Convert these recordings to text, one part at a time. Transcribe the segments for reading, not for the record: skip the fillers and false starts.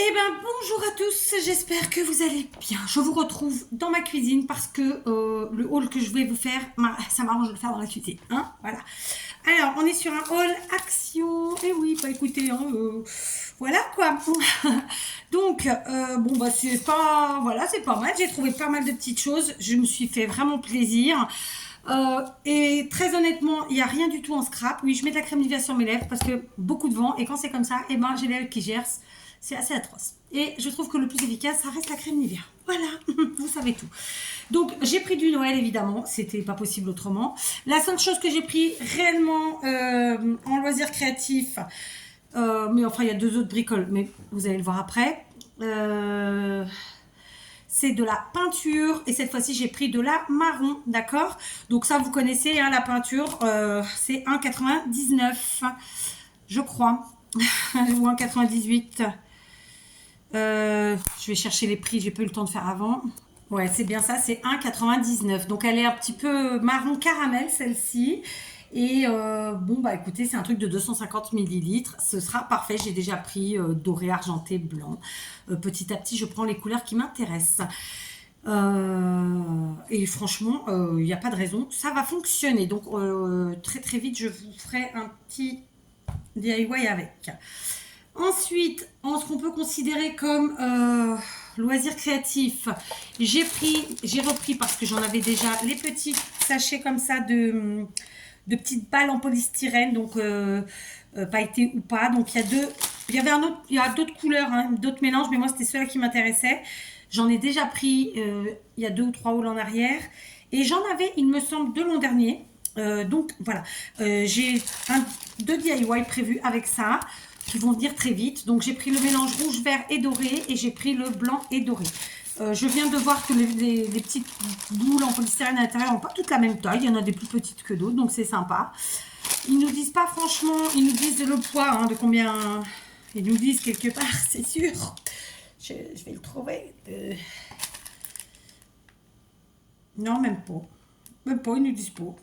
Eh ben bonjour à tous, j'espère que vous allez bien. Je vous retrouve dans ma cuisine parce que le haul que je vais vous faire, ça m'arrange de le faire dans la cuisine. Hein, voilà. Alors, on est sur un haul action. Et oui, bah écoutez, hein, voilà quoi. Donc, bon bah c'est pas, voilà, c'est pas mal. J'ai trouvé pas mal de petites choses. Je me suis fait vraiment plaisir. Et très honnêtement, il n'y a rien du tout en scrap. Oui, je mets de la crème Nivea sur mes lèvres parce que beaucoup de vent. Et quand c'est comme ça, eh ben, j'ai les lèvres qui gercent. C'est assez atroce. Et je trouve que le plus efficace, ça reste la crème Nivea. Voilà, vous savez tout. Donc, j'ai pris du Noël, évidemment. C'était pas possible autrement. La seule chose que j'ai pris réellement en loisirs créatifs, mais enfin, il y a deux autres bricoles, mais vous allez le voir après. C'est de la peinture et cette fois-ci j'ai pris de la marron, d'accord. Donc ça vous connaissez, hein, la peinture, c'est 1,99 je crois, ou 1,98. Je vais chercher les prix, j'ai pas eu le temps de faire avant. Ouais, c'est bien ça, c'est 1,99. Donc elle est un petit peu marron caramel celle-ci. Et bon, bah écoutez, c'est un truc de 250 millilitres. Ce sera parfait. J'ai déjà pris doré, argenté, blanc. Petit à petit, je prends les couleurs qui m'intéressent. Et franchement, il n'y a pas de raison. Ça va fonctionner. Donc très très vite, je vous ferai un petit DIY avec. Ensuite, en ce qu'on peut considérer comme loisir créatif, j'ai repris parce que j'en avais déjà les petits sachets comme ça de petites balles en polystyrène, donc pailletées ou pas. Donc il y a d'autres couleurs, hein, d'autres mélanges, mais moi c'était ceux-là qui m'intéressaient. J'en ai déjà pris il y a 2 ou 3 hauls en arrière, et j'en avais, il me semble, de l'an dernier. Donc voilà, j'ai deux DIY prévus avec ça qui vont venir très vite. Donc j'ai pris le mélange rouge, vert et doré, et j'ai pris le blanc et doré. Je viens de voir que les petites boules en polystyrène à l'intérieur n'ont pas toutes la même taille. Il y en a des plus petites que d'autres, donc c'est sympa. Ils nous disent pas franchement, ils nous disent le poids, hein, de combien ils nous disent quelque part, c'est sûr. Je vais le trouver. Non, même pas. Même pas, ils nous disent pas.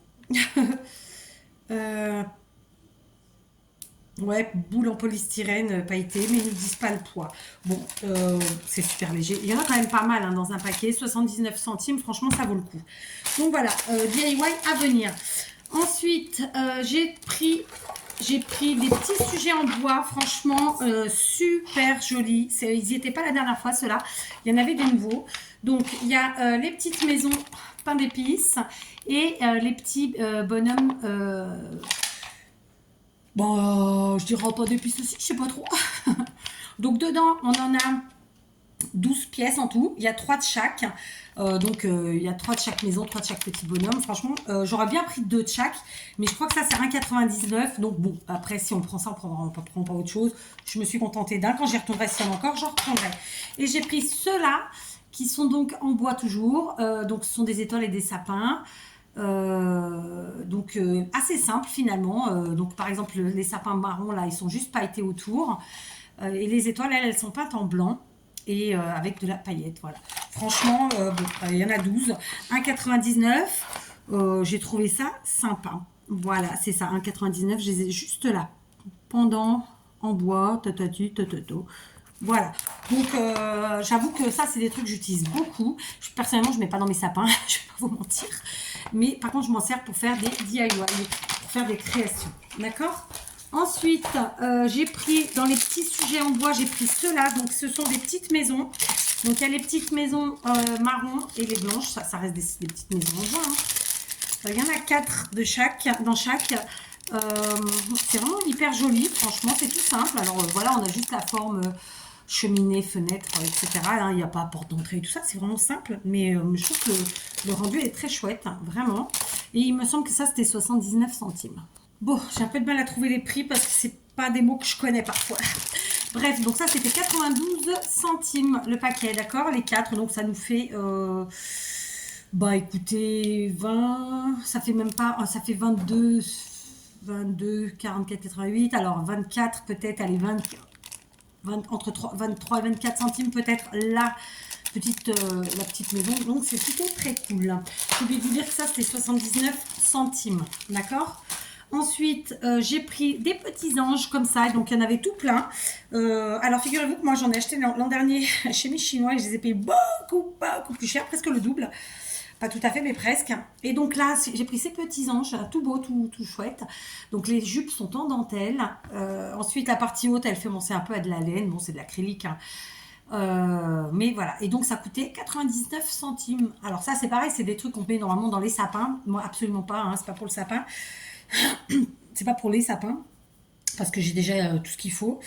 Ouais, boule en polystyrène pailletée, mais ils ne disent pas le poids. Bon, c'est super léger. Il y en a quand même pas mal, hein, dans un paquet. 79 centimes, franchement, ça vaut le coup. Donc voilà, DIY à venir. Ensuite, j'ai pris des petits sujets en bois, franchement, super jolis. Ils n'y étaient pas la dernière fois, ceux-là. Il y en avait des nouveaux. Donc, il y a les petites maisons pain d'épices et les petits bonhommes... Bon, je dirais pas d'épices aussi, je sais pas trop. Donc dedans, on en a 12 pièces en tout. Il y a 3 de chaque. Donc il y a 3 de chaque maison, 3 de chaque petit bonhomme. Franchement, j'aurais bien pris 2 de chaque. Mais je crois que ça, c'est 1,99. Donc bon, après, si on prend ça, on prend pas autre chose. Je me suis contentée d'un. Quand j'y retournerai, si on encore, j'en reprendrai. Et j'ai pris ceux-là, qui sont donc en bois toujours. Donc ce sont des étoiles et des sapins. Donc assez simple finalement. Donc par exemple les sapins marrons là, ils sont juste pailletés autour, et les étoiles elles sont peintes en blanc et avec de la paillette. Voilà, franchement bon, il y en a 12, 1,99. J'ai trouvé ça sympa. Voilà, c'est ça, 1,99. Je les ai juste là, pendant en bois, tatati. Voilà, donc j'avoue que ça c'est des trucs que j'utilise beaucoup. Personnellement je mets pas dans mes sapins, je vais pas vous mentir, mais par contre je m'en sers pour faire des DIY, pour faire des créations, d'accord. Ensuite j'ai pris dans les petits sujets en bois, j'ai pris ceux-là. Donc ce sont des petites maisons. Donc il y a les petites maisons marron et les blanches, ça reste des petites maisons en bois, hein. Il y en a 4 de chaque, dans chaque. C'est vraiment hyper joli, franchement c'est tout simple. Alors voilà, on a juste la forme cheminée, fenêtre, etc. Là, il n'y a pas porte d'entrée et tout ça, c'est vraiment simple, mais je trouve que le rendu est très chouette, hein, vraiment. Et il me semble que ça c'était 79 centimes. Bon, j'ai un peu de mal à trouver les prix parce que c'est pas des mots que je connais parfois. Bref, donc ça c'était 92 centimes le paquet, d'accord, les 4, donc ça nous fait bah écoutez 20, ça fait même pas, ça fait 22 44, 88, alors 24 peut-être, allez 20, entre 23 et 24 centimes peut-être la petite maison. Donc c'est plutôt très cool. Je voulais vous dire que ça c'était 79 centimes, d'accord. Ensuite, j'ai pris des petits anges comme ça, donc il y en avait tout plein. Alors figurez-vous que moi j'en ai acheté l'an dernier chez mes Chinois et je les ai payés beaucoup plus cher, presque le double. Pas tout à fait, mais presque. Et donc là, j'ai pris ces petits anges, tout beau, tout chouette. Donc les jupes sont en dentelle. Ensuite, la partie haute, elle fait penser un peu à de la laine. Bon, c'est de l'acrylique, hein. Mais voilà. Et donc ça coûtait 99 centimes. Alors ça, c'est pareil, c'est des trucs qu'on paye normalement dans les sapins. Moi, absolument pas, hein, c'est pas pour le sapin. C'est pas pour les sapins parce que j'ai déjà tout ce qu'il faut.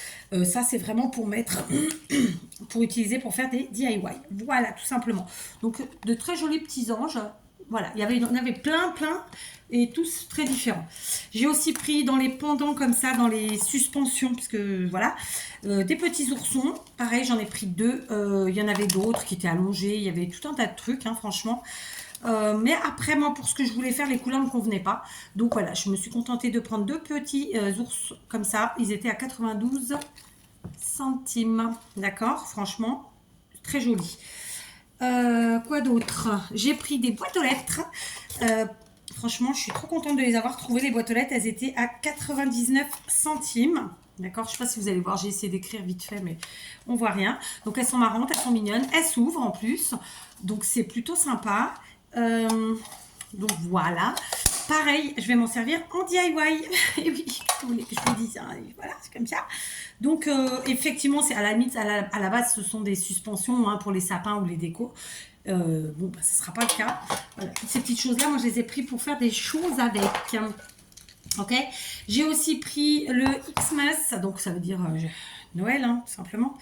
Ça, c'est vraiment pour mettre, pour utiliser pour faire des DIY. Voilà, tout simplement. Donc, de très jolis petits anges. Voilà, il y en avait plein, et tous très différents. J'ai aussi pris dans les pendants comme ça, dans les suspensions, parce que voilà, des petits oursons. Pareil, j'en ai pris deux. Il y en avait d'autres qui étaient allongés. Il y avait tout un tas de trucs, hein, franchement. Mais après, moi, pour ce que je voulais faire, les couleurs ne me convenaient pas. Donc voilà, je me suis contentée de prendre deux petits ours comme ça. Ils étaient à 92 centimes. D'accord, franchement, très joli. Quoi d'autre? J'ai pris des boîtes aux lettres. Franchement, je suis trop contente de les avoir trouvées. Les boîtes aux lettres, elles étaient à 99 centimes. D'accord, je ne sais pas si vous allez voir, j'ai essayé d'écrire vite fait, mais on voit rien. Donc elles sont marrantes, elles sont mignonnes. Elles s'ouvrent en plus. Donc c'est plutôt sympa. Donc voilà. Pareil, je vais m'en servir en DIY. Et oui, vous voulez que je vous dise, hein, voilà, c'est comme ça. Donc effectivement, c'est à la limite, à la base, ce sont des suspensions, hein, pour les sapins ou les décos. Bon, bah, ce ne sera pas le cas. Voilà, toutes ces petites choses-là, moi, je les ai pris pour faire des choses avec. Ok. J'ai aussi pris le Xmas, donc ça veut dire Noël, hein, tout simplement.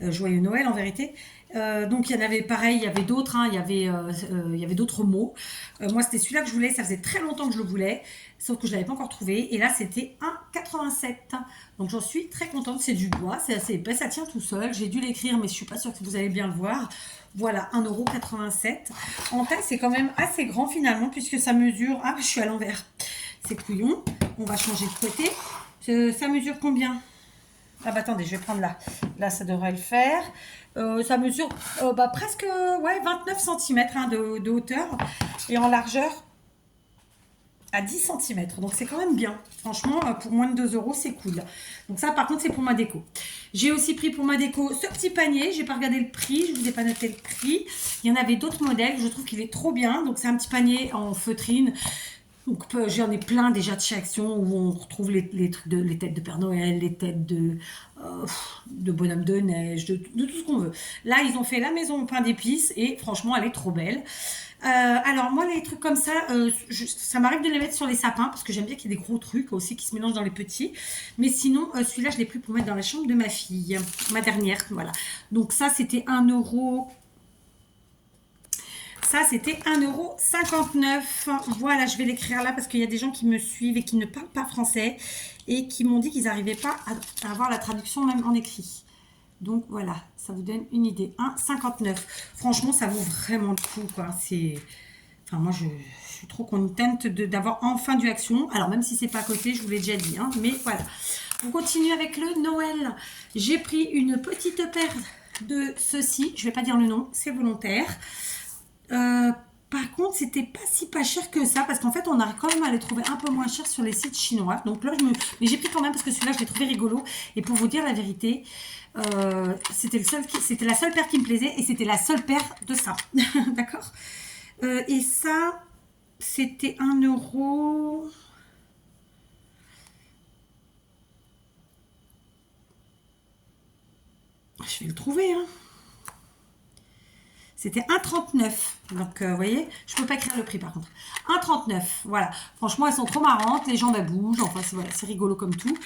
Joyeux Noël en vérité. Donc il y en avait pareil, il y avait d'autres, hein, il y avait d'autres mots. Moi c'était celui-là que je voulais, ça faisait très longtemps que je le voulais, sauf que je ne l'avais pas encore trouvé. Et là c'était 1,87. Donc j'en suis très contente, c'est du bois, c'est assez épais, ça tient tout seul. J'ai dû l'écrire, mais je ne suis pas sûre que vous allez bien le voir. Voilà, 1,87 €. En taille, c'est quand même assez grand finalement, puisque ça mesure... Ah, je suis à l'envers. C'est couillon. On va changer de côté. Ça mesure combien? Ah bah attendez, je vais prendre là. Là, ça devrait le faire. Ça mesure presque 29 cm, hein, de hauteur. Et en largeur, à 10 cm. Donc c'est quand même bien. Franchement, pour moins de 2 €, c'est cool. Donc ça, par contre, c'est pour ma déco. J'ai aussi pris pour ma déco ce petit panier. J'ai pas regardé le prix. Je vous ai pas noté le prix. Il y en avait d'autres modèles. Je trouve qu'il est trop bien. Donc c'est un petit panier en feutrine. Donc j'en ai plein déjà de chez Action où on retrouve les têtes de Père Noël, les têtes de bonhomme de neige, de tout ce qu'on veut. Là, ils ont fait la maison au pain d'épices et franchement, elle est trop belle. Alors moi, les trucs comme ça, ça m'arrive de les mettre sur les sapins parce que j'aime bien qu'il y ait des gros trucs aussi qui se mélangent dans les petits. Mais sinon, celui-là, je l'ai pris pour mettre dans la chambre de ma fille, ma dernière, voilà. Donc ça, c'était 1 €. Ça, c'était 1,59 €. Voilà, je vais l'écrire là parce qu'il y a des gens qui me suivent et qui ne parlent pas français et qui m'ont dit qu'ils n'arrivaient pas à avoir la traduction même en écrit. Donc voilà, ça vous donne une idée. 1,59 €. Franchement, ça vaut vraiment le coup, quoi. Enfin, moi, je suis trop contente d'avoir enfin du Action. Alors, même si c'est pas à côté, je vous l'ai déjà dit, hein, mais voilà. On continue avec le Noël. J'ai pris une petite paire de ceux-ci. Je vais pas dire le nom, c'est volontaire. Par contre, c'était pas cher que ça parce qu'en fait, on arrive quand même à les trouver un peu moins cher sur les sites chinois. Donc là, mais j'ai pris quand même parce que celui-là, je l'ai trouvé rigolo. Et pour vous dire la vérité, c'était la seule paire qui me plaisait et c'était la seule paire de ça. D'accord. Et ça, c'était 1 €. Je vais le trouver, hein. C'était 1,39 €. Donc, vous voyez, je ne peux pas écrire le prix par contre. 1,39 €. Voilà. Franchement, elles sont trop marrantes. Les jambes, elles bougent. Enfin, voilà, c'est rigolo comme tout.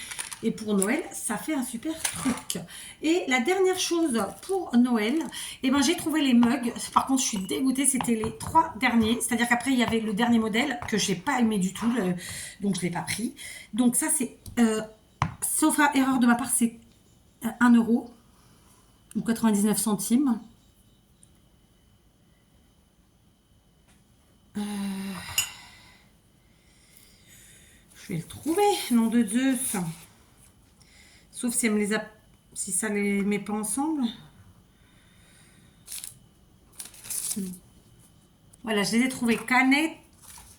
Et pour Noël, ça fait un super truc. Et la dernière chose pour Noël, eh ben, j'ai trouvé les mugs. Par contre, je suis dégoûtée. C'était les 3 derniers. C'est-à-dire qu'après, il y avait le dernier modèle que je n'ai pas aimé du tout. Donc, je ne l'ai pas pris. Donc, ça, c'est... sauf erreur de ma part, c'est 1 € ou 99 centimes. Je vais le trouver, nom de Zeus. Sauf si elle me les a, si ça les met pas ensemble. Voilà, je les ai trouvés. Canet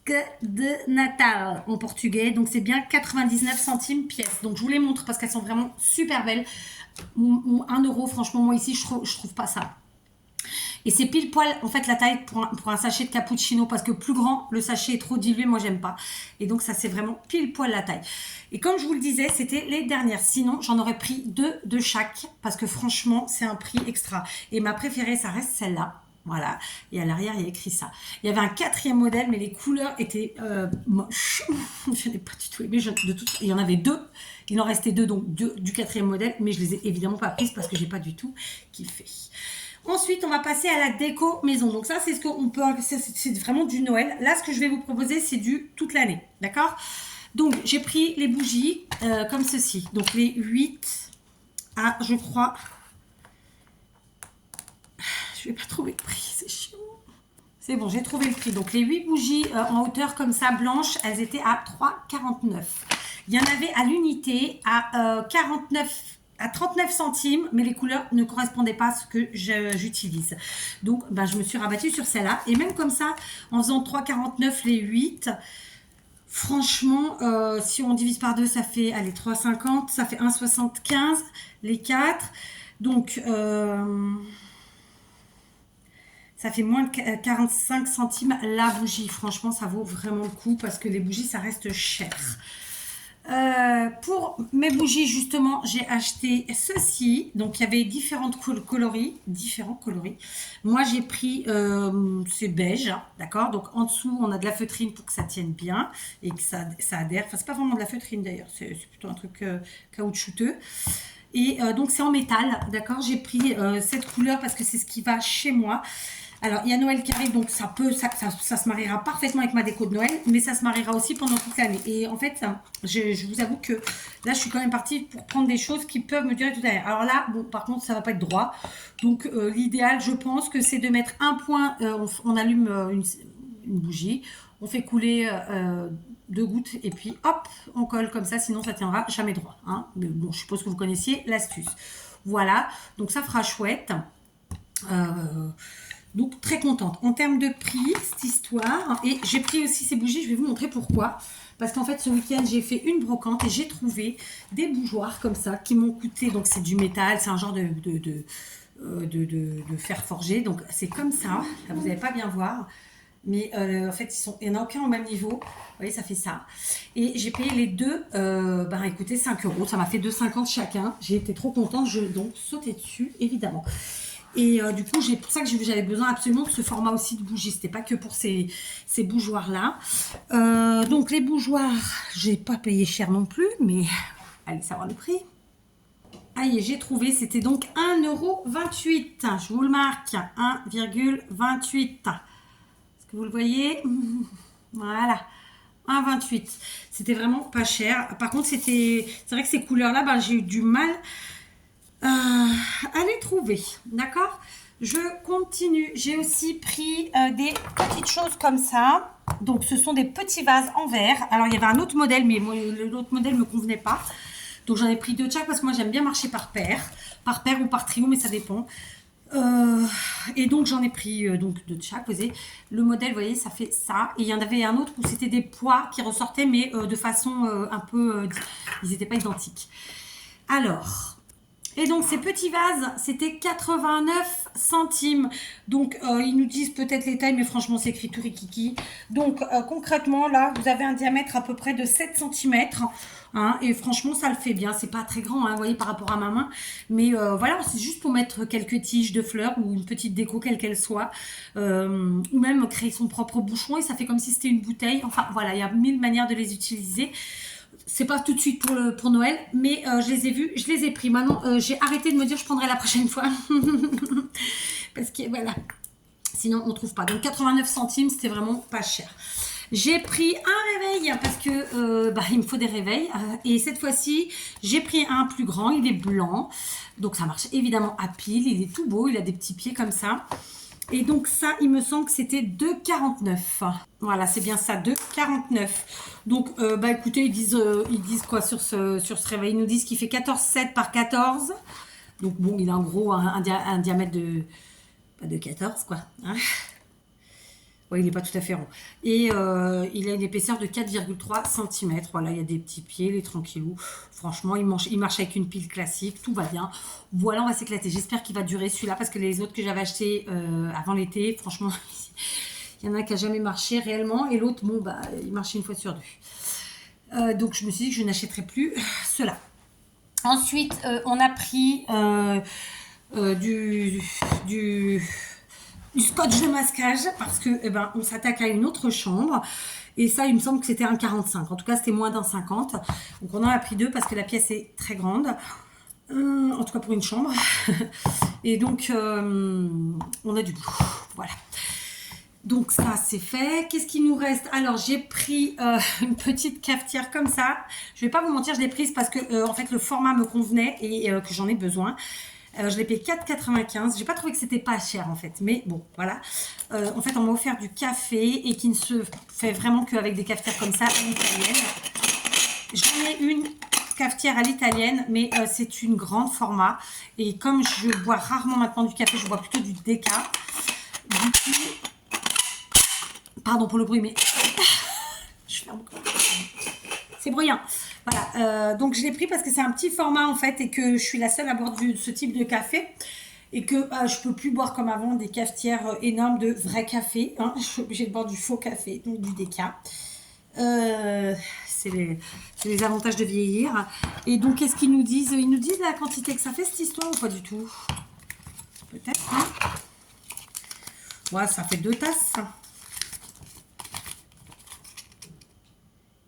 de Natal en portugais. Donc c'est bien 99 centimes pièce. Donc je vous les montre parce qu'elles sont vraiment super belles. 1 euro, franchement, moi ici, je trouve pas ça. Et c'est pile poil, en fait, la taille pour un sachet de cappuccino, parce que plus grand, le sachet est trop dilué, moi j'aime pas. Et donc ça, c'est vraiment pile poil la taille. Et comme je vous le disais, c'était les dernières. Sinon, j'en aurais pris 2 de chaque, parce que franchement, c'est un prix extra. Et ma préférée, ça reste celle-là. Voilà, et à l'arrière, il y a écrit ça. Il y avait un 4e modèle, mais les couleurs étaient moches. Je n'ai pas du tout aimé. Il y en avait 2. Il en restait 2, donc 2 du 4e modèle, mais je les ai évidemment pas prises parce que j'ai pas du tout kiffé. Ensuite, on va passer à la déco maison. Donc ça, c'est ce qu'on peut, c'est vraiment du Noël. Là, ce que je vais vous proposer, c'est du toute l'année, d'accord? Donc, j'ai pris les bougies comme ceci. Donc, les 8 à, je crois, je vais pas trouver le prix, c'est chiant. C'est bon, j'ai trouvé le prix. Donc, les 8 bougies en hauteur comme ça, blanches, elles étaient à 3,49. Il y en avait à l'unité à 39 centimes, mais les couleurs ne correspondaient pas à ce que j'utilise. Donc, ben, je me suis rabattue sur celle-là. Et même comme ça, en faisant 3,49 les 8, franchement, si on divise par 2, ça fait, allez, 3,50, ça fait 1,75 les 4. Donc, ça fait moins de 45 centimes la bougie. Franchement, ça vaut vraiment le coup parce que les bougies, ça reste cher. Pour mes bougies, justement, j'ai acheté ceci. Donc, il y avait différents coloris. Moi, j'ai pris, c'est beige, hein, d'accord? Donc, en dessous, on a de la feutrine pour que ça tienne bien et que ça adhère. Enfin, c'est pas vraiment de la feutrine, d'ailleurs. C'est plutôt un truc caoutchouteux. Et donc, c'est en métal, d'accord? J'ai pris cette couleur parce que c'est ce qui va chez moi. Alors, il y a Noël qui arrive, donc ça se mariera parfaitement avec ma déco de Noël, mais ça se mariera aussi pendant toute l'année. Et en fait, je vous avoue que là, je suis quand même partie pour prendre des choses qui peuvent me durer toute l'année. Alors là, bon, par contre, ça va pas être droit. Donc, l'idéal, je pense que c'est de mettre un point, on allume une bougie, on fait couler 2 gouttes et puis hop, on colle comme ça, sinon ça tiendra jamais droit. Hein. Mais bon, je suppose que vous connaissiez l'astuce. Voilà, donc ça fera chouette. Donc, très contente. En termes de prix, cette histoire, et j'ai pris aussi ces bougies, je vais vous montrer pourquoi. Parce qu'en fait, ce week-end, j'ai fait une brocante et j'ai trouvé des bougeoirs comme ça qui m'ont coûté, donc c'est du métal, c'est un genre de fer forgé. Donc, c'est comme ça. Là, vous n'allez pas bien voir. Mais en fait, il n'y en a aucun au même niveau. Vous voyez, ça fait ça. Et j'ai payé les deux, écoutez, 5 euros. Ça m'a fait 2,50 chacun. J'ai été trop contente. Je donc sauté dessus, évidemment. Et du coup, c'est pour ça que j'avais besoin absolument de ce format aussi de bougie. C'était pas que pour ces bougeoirs-là. Donc, les bougeoirs, j'ai pas payé cher non plus, mais allez savoir le prix. Aïe, j'ai trouvé, c'était donc 1,28 €. Je vous le marque, 1,28 €. Est-ce que vous le voyez? Voilà. 1,28 €. C'était vraiment pas cher. Par contre, c'est vrai que ces couleurs-là, j'ai eu du mal à les trouver, d'accord? Je continue. J'ai aussi pris des petites choses comme ça. Donc, ce sont des petits vases en verre. Alors, il y avait un autre modèle, mais l'autre modèle ne me convenait pas. Donc, j'en ai pris 2 de chaque parce que moi, j'aime bien marcher par paire ou par trio, mais ça dépend. Et donc, j'en ai pris donc 2 de chaque. Vous voyez, le modèle, vous voyez, ça fait ça. Et il y en avait un autre où c'était des poids qui ressortaient, mais de façon un peu... ils n'étaient pas identiques. Alors... Et donc, ces petits vases, c'était 89 centimes. Donc, ils nous disent peut-être les tailles, mais franchement, c'est écrit tout rikiki. Donc, concrètement, là, vous avez un diamètre à peu près de 7 cm. Hein, et franchement, ça le fait bien. C'est pas très grand, hein, vous voyez, par rapport à ma main. Mais voilà, c'est juste pour mettre quelques tiges de fleurs ou une petite déco, quelle qu'elle soit. Ou même créer son propre bouchon. Et ça fait comme si c'était une bouteille. Enfin, voilà, il y a 1000 manières de les utiliser. C'est pas tout de suite pour Noël, mais je les ai vus, je les ai pris. Maintenant, j'ai arrêté de me dire je prendrai la prochaine fois. Parce que voilà, sinon on trouve pas. Donc 89 centimes, c'était vraiment pas cher. J'ai pris un réveil parce que il me faut des réveils. Et cette fois-ci, j'ai pris un plus grand, il est blanc. Donc ça marche évidemment à pile, il est tout beau, il a des petits pieds comme ça. Et donc ça, il me semble que c'était 2,49 €. Voilà, c'est bien ça, 2,49 €. Donc, écoutez, ils disent quoi sur ce réveil? Ils nous disent qu'il fait 14,7 par 14. Donc bon, il a en gros un diamètre de 14, quoi. Hein, vous Ouais, il n'est pas tout à fait rond. Et il a une épaisseur de 4,3 cm. Voilà, il y a des petits pieds, il est tranquillou. Franchement, il marche avec une pile classique, tout va bien. Voilà, on va s'éclater. J'espère qu'il va durer celui-là parce que les autres que j'avais achetés avant l'été, franchement, il y en a qui n'a jamais marché réellement. Et l'autre, bon, bah, il marchait une fois sur deux. Donc, je me suis dit que je n'achèterai plus cela. Ensuite, on a pris du scotch de masquage parce que on s'attaque à une autre chambre et ça il me semble que c'était un 45, en tout cas c'était moins d'un 50, donc on en a pris deux parce que la pièce est très grande, en tout cas pour une chambre. Et donc on a du bout, voilà. Donc ça c'est fait. Qu'est-ce qui nous reste? Alors j'ai pris une petite cafetière comme ça. Je vais pas vous mentir, je l'ai prise parce que en fait le format me convenait et que j'en ai besoin. Je l'ai payé 4,95. J'ai pas trouvé que c'était pas cher en fait, mais bon voilà. En fait on m'a offert du café et qui ne se fait vraiment qu'avec des cafetières comme ça à l'italienne. J'en ai une cafetière à l'italienne, mais c'est une grande format et comme je bois rarement maintenant du café, je bois plutôt du déca. Du coup, pardon pour le bruit, mais je ferme encore. C'est bruyant. Voilà, donc je l'ai pris parce que c'est un petit format en fait et que je suis la seule à boire ce type de café et que je peux plus boire comme avant des cafetières énormes de vrai café. Hein. Je suis obligée de boire du faux café, donc du déca. C'est les avantages de vieillir. Et donc qu'est-ce qu'ils nous disent? Ils nous disent la quantité que ça fait cette histoire ou pas du tout? Peut-être. Hein, ouais, ça fait 2 tasses.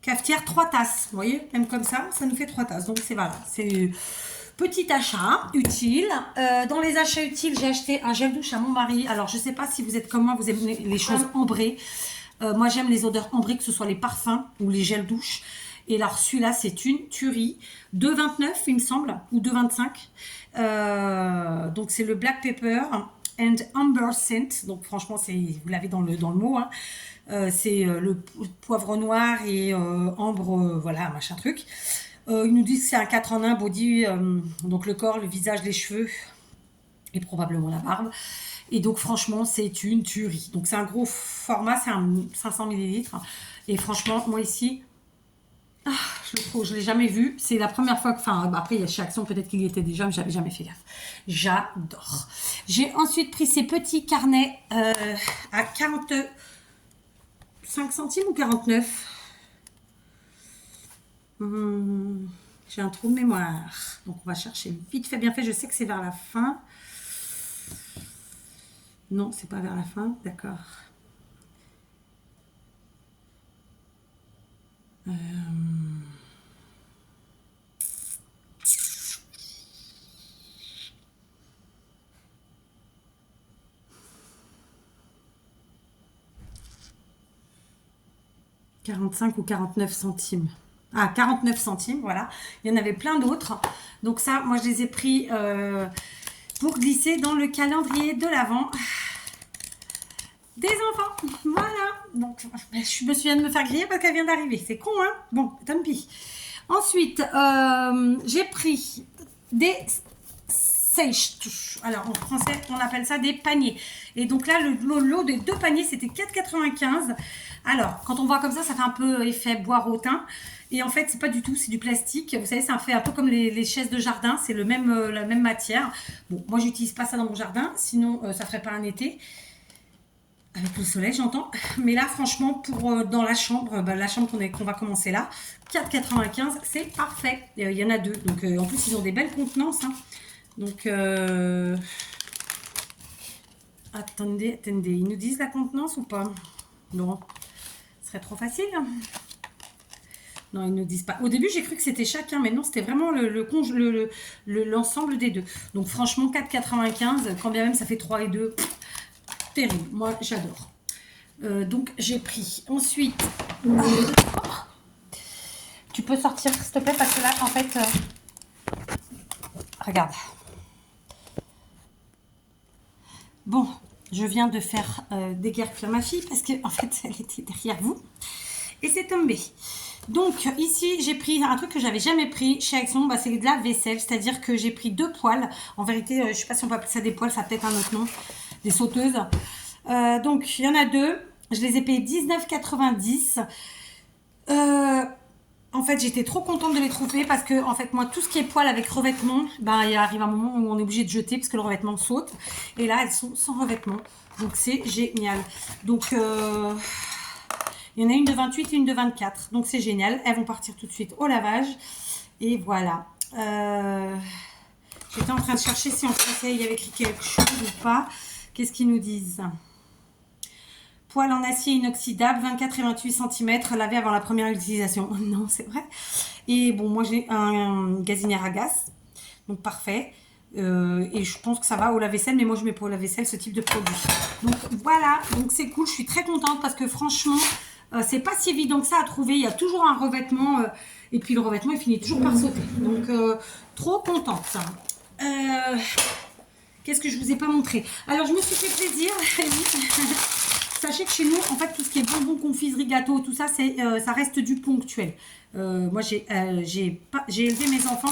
Cafetière 3 tasses, vous voyez, même comme ça nous fait 3 tasses. Donc c'est voilà, c'est petit achat utile. Dans les achats utiles, j'ai acheté un gel douche à mon mari. Alors je sais pas si vous êtes comme moi, vous aimez les choses ambrées. Moi j'aime les odeurs ambrées, que ce soit les parfums ou les gels douche. Et alors celui-là c'est une tuerie, 2,29 il me semble, ou 2,25. Donc c'est le Black Pepper and Amber Scent. Donc franchement vous l'avez dans le mot. Hein. C'est le poivre noir et ambre, voilà, machin truc. Ils nous disent que c'est un 4 en 1 body, donc le corps, le visage, les cheveux et probablement la barbe. Et donc franchement, c'est une tuerie. Donc c'est un gros format, c'est un 500 ml. Et franchement, moi ici, je l'ai jamais vu. C'est la première fois que, enfin, après il y a chez Action, peut-être qu'il y était déjà, mais j'avais jamais fait gaffe. J'adore. J'ai ensuite pris ces petits carnets à 45 centimes ou 49. J'ai un trou de mémoire. Donc on va chercher vite fait, bien fait. Je sais que c'est vers la fin. Non, c'est pas vers la fin. D'accord. 45 ou 49 centimes. Ah, 49 centimes, voilà. Il y en avait plein d'autres. Donc ça, moi, je les ai pris pour glisser dans le calendrier de l'Avent des enfants. Voilà. Donc, je me souviens de me faire griller parce qu'elle vient d'arriver. C'est con, hein? Bon, tant pis. Ensuite, j'ai pris des sèches. Alors, en français, on appelle ça des paniers. Et donc là, le lot de 2 paniers, c'était 4,95. Alors, quand on voit comme ça fait un peu effet boire au thym. Et en fait, c'est pas du tout, c'est du plastique. Vous savez, ça fait un peu comme les chaises de jardin. C'est la même matière. Bon, moi, j'utilise pas ça dans mon jardin. Sinon, ça ferait pas un été. Avec le soleil, j'entends. Mais là, franchement, pour dans la chambre qu'on va commencer là, 4,95, c'est parfait. Il y en a 2. Donc, en plus, ils ont des belles contenances. Hein. Donc, attendez. Ils nous disent la contenance ou pas? Non. Ce serait trop facile. Non, ils ne disent pas. Au début, j'ai cru que c'était chacun, mais non, c'était vraiment l'ensemble des deux. Donc, franchement, 4,95, quand bien même ça fait 3 et 2. Terrible. Moi, j'adore. Donc, j'ai pris. Ensuite, tu peux sortir, s'il te plaît, parce que là, en fait, regarde. Bon, je viens de faire déguerpir ma fille parce qu'en fait, elle était derrière vous. Et c'est tombé. Donc, ici, j'ai pris un truc que j'avais jamais pris chez Action. Bah, c'est de la vaisselle. C'est-à-dire que j'ai pris 2 poêles. En vérité, je ne sais pas si on peut appeler ça des poêles. Ça a peut-être un autre nom. Des sauteuses. Donc, il y en a 2. Je les ai payés 19,90 €. En fait, j'étais trop contente de les trouver parce que, en fait, moi, tout ce qui est poil avec revêtement, ben, il arrive un moment où on est obligé de jeter parce que le revêtement saute. Et là, elles sont sans revêtement. Donc, c'est génial. Donc, il y en a une de 28 et une de 24. Donc, c'est génial. Elles vont partir tout de suite au lavage. Et voilà. J'étais en train de chercher si en français il y avait écrit quelque chose ou pas. Qu'est-ce qu'ils nous disent? Poêle en acier inoxydable, 24 et 28 cm, lavé avant la première utilisation. Non, c'est vrai. Et bon, moi j'ai un gazinière à gaz, donc parfait. Et je pense que ça va au lave-vaisselle, mais moi je mets pas au lave-vaisselle ce type de produit. Donc voilà, donc c'est cool, je suis très contente parce que franchement, c'est pas si évident que ça à trouver. Il y a toujours un revêtement, et puis le revêtement il finit toujours par sauter. Donc trop contente. Qu'est-ce que je vous ai pas montré? Alors je me suis fait plaisir. Sachez que chez nous, en fait, tout ce qui est bonbons, confiserie, gâteaux, tout ça, ça reste du ponctuel. Moi, j'ai élevé mes enfants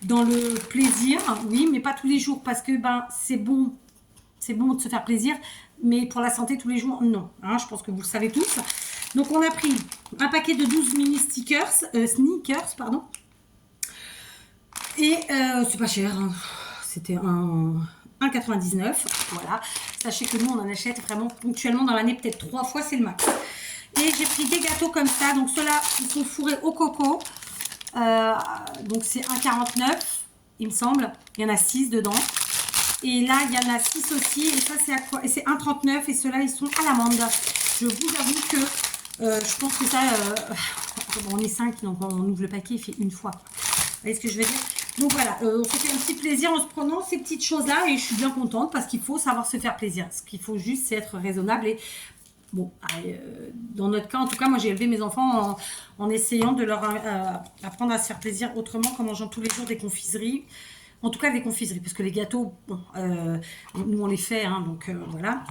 dans le plaisir, oui, mais pas tous les jours, parce que ben c'est bon de se faire plaisir, mais pour la santé tous les jours, non. Hein, je pense que vous le savez tous. Donc, on a pris un paquet de 12 mini sneakers, pardon. Et c'est pas cher, hein. C'était un 1,99 €. Voilà. Sachez que nous, on en achète vraiment ponctuellement dans l'année, peut-être 3 fois, c'est le max. Et j'ai pris des gâteaux comme ça. Donc, ceux-là, ils sont fourrés au coco. Donc, c'est 1,49 €, il me semble. Il y en a 6 dedans. Et là, il y en a 6 aussi. Et ça, c'est à quoi? Et c'est 1,39 €. Et ceux-là, ils sont à l'amande. Je vous avoue que je pense que ça... on est 5, donc on ouvre le paquet, il fait une fois. Vous voyez ce que je veux dire? Donc voilà, on se fait un petit plaisir en se prenant ces petites choses-là et je suis bien contente parce qu'il faut savoir se faire plaisir. Ce qu'il faut juste, c'est être raisonnable et bon, dans notre cas, en tout cas, moi j'ai élevé mes enfants en essayant de leur apprendre à se faire plaisir autrement qu'en mangeant tous les jours des confiseries. En tout cas, des confiseries, parce que les gâteaux, bon, nous on les fait, hein, donc voilà.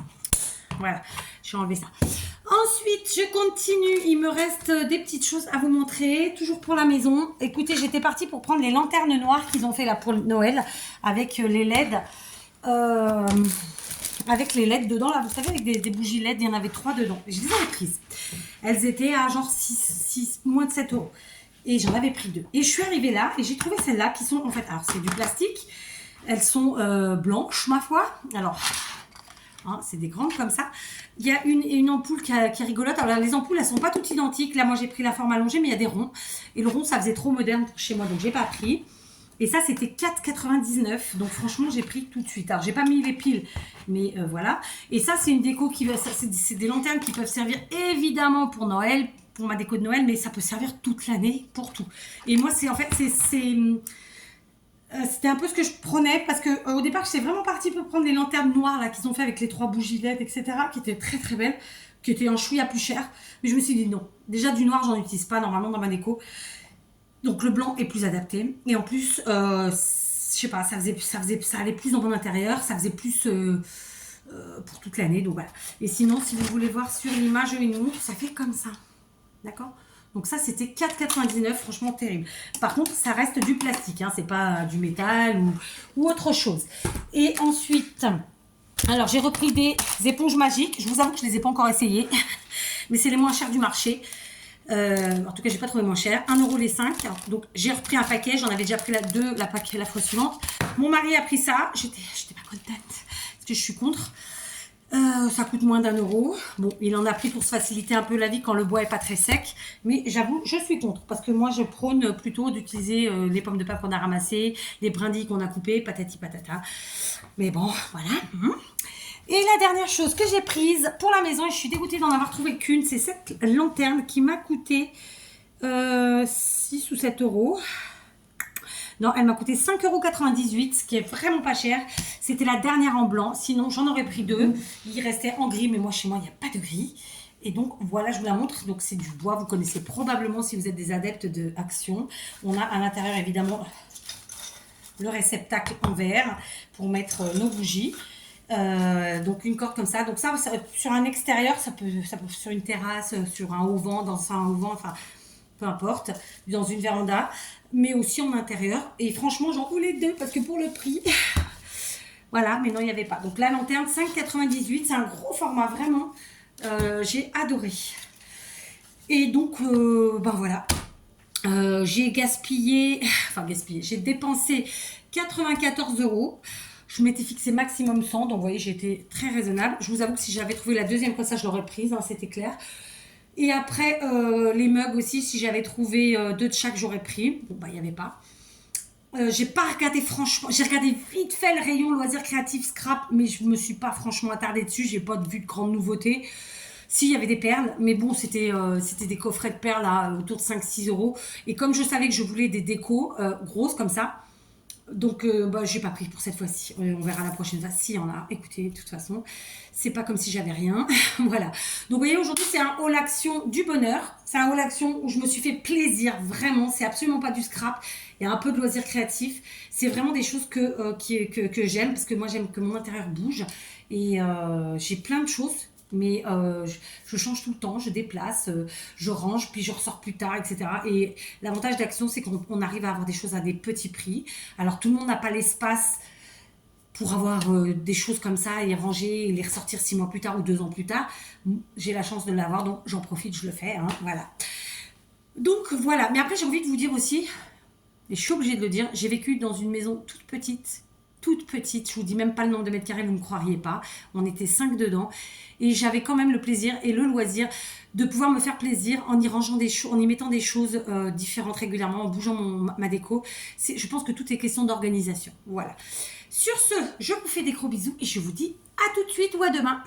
Voilà, je vais enlever ça. Ensuite, je continue. Il me reste des petites choses à vous montrer, toujours pour la maison. Écoutez, j'étais partie pour prendre les lanternes noires qu'ils ont fait là pour Noël, avec les LED. Avec les LED dedans, là, vous savez, avec des bougies LED, il y en avait 3 dedans. Je les avais prises. Elles étaient à genre moins de 7 €. Et j'en avais pris 2. Et je suis arrivée là, et j'ai trouvé celles-là qui sont, en fait, alors c'est du plastique. Elles sont blanches, ma foi. Alors... Hein, c'est des grandes comme ça. Il y a une ampoule qui est rigolote. Alors les ampoules, elles sont pas toutes identiques. Là, moi, j'ai pris la forme allongée, mais il y a des ronds. Et le rond, ça faisait trop moderne pour chez moi, donc j'ai pas pris. Et ça, c'était 4,99 €. Donc franchement, j'ai pris tout de suite. Alors, j'ai pas mis les piles, mais voilà. Et ça, c'est une déco qui va... C'est des lanternes qui peuvent servir évidemment pour Noël, pour ma déco de Noël, mais ça peut servir toute l'année pour tout. Et moi, c'est en fait, c'était un peu ce que je prenais parce que au départ j'étais vraiment partie pour prendre les lanternes noires là qu'ils ont fait avec les 3 bougies LED, etc., qui étaient très très belles, qui étaient un chouïa plus cher, mais je me suis dit non, déjà du noir j'en utilise pas normalement dans ma déco, donc le blanc est plus adapté et en plus je sais pas, ça allait plus dans mon intérieur, ça faisait plus pour toute l'année, donc voilà. Et sinon, si vous voulez voir sur l'image, je une montre, ça fait comme ça, d'accord? Donc ça, c'était 4,99 €, franchement terrible. Par contre, ça reste du plastique, hein, c'est pas du métal ou autre chose. Et ensuite, alors j'ai repris des éponges magiques. Je vous avoue que je les ai pas encore essayées, mais c'est les moins chers du marché. En tout cas, j'ai pas trouvé moins cher. 1 € les 5. Donc j'ai repris un paquet, j'en avais déjà pris la fois suivante. Mon mari a pris ça, j'étais pas contente parce que je suis contre. Ça coûte moins d'1 €. Bon, il en a pris pour se faciliter un peu la vie quand le bois est pas très sec. Mais j'avoue, je suis contre. Parce que moi, je prône plutôt d'utiliser les pommes de pin qu'on a ramassées, les brindilles qu'on a coupées, patati patata. Mais bon, voilà. Et la dernière chose que j'ai prise pour la maison, et je suis dégoûtée d'en avoir trouvé qu'une, c'est cette lanterne qui m'a coûté 6 ou 7 €. Non, elle m'a coûté 5,98 €, ce qui est vraiment pas cher. C'était la dernière en blanc. Sinon, j'en aurais pris 2. Il restait en gris, mais moi, chez moi, il n'y a pas de gris. Et donc, voilà, je vous la montre. Donc, c'est du bois. Vous connaissez probablement si vous êtes des adeptes de Action. On a à l'intérieur, évidemment, le réceptacle en verre pour mettre nos bougies. Donc, une corde comme ça. Donc, ça sur un extérieur, ça peut sur une terrasse, sur un auvent, dans un auvent, enfin... peu importe, dans une véranda, mais aussi en intérieur. Et franchement, j'en voulais 2 parce que pour le prix, voilà, mais non, il n'y avait pas. Donc la lanterne, 5,98 €, c'est un gros format, vraiment. J'ai adoré. Et donc, ben voilà. J'ai gaspillé, enfin gaspillé, j'ai dépensé 94 euros. Je m'étais fixé maximum 100, donc vous voyez, j'ai été très raisonnable. Je vous avoue que si j'avais trouvé la deuxième fois, ça, je l'aurais prise, hein, c'était clair. Et après, les mugs aussi, si j'avais trouvé deux de chaque, j'aurais pris. Bon, bah, il n'y avait pas. J'ai pas regardé franchement, j'ai regardé vite fait le rayon loisirs créatifs scrap, mais je me suis pas franchement attardée dessus, j'ai pas vu de grande nouveauté. Si, il y avait des perles, mais bon, c'était des coffrets de perles à autour de 5-6 euros. Et comme je savais que je voulais des décos grosses comme ça, donc bah, j'ai pas pris pour cette fois-ci. On verra la prochaine fois s'il y en a. Écoutez, de toute façon, c'est pas comme si j'avais rien. Voilà. Donc vous voyez, aujourd'hui, c'est un haul action du bonheur. C'est un haul action où je me suis fait plaisir, vraiment. C'est absolument pas du scrap. Il y a un peu de loisirs créatifs. C'est vraiment des choses que j'aime, parce que moi, j'aime que mon intérieur bouge. Et j'ai plein de choses. Mais je change tout le temps, je déplace, je range, puis je ressors plus tard, etc. Et l'avantage d'Action, c'est qu'on arrive à avoir des choses à des petits prix. Alors tout le monde n'a pas l'espace pour avoir des choses comme ça et ranger et les ressortir 6 mois plus tard ou 2 ans plus tard. J'ai la chance de l'avoir, donc j'en profite, je le fais. Hein, voilà. Donc voilà. Mais après, j'ai envie de vous dire aussi, et je suis obligée de le dire, j'ai vécu dans une maison toute petite. Toute petite, je vous dis même pas le nombre de mètres carrés, vous ne me croiriez pas. On était 5 dedans. Et j'avais quand même le plaisir et le loisir de pouvoir me faire plaisir en y rangeant des choses, en y mettant des choses différentes régulièrement, en bougeant ma déco. Je pense que tout est question d'organisation. Voilà. Sur ce, je vous fais des gros bisous et je vous dis à tout de suite ou à demain.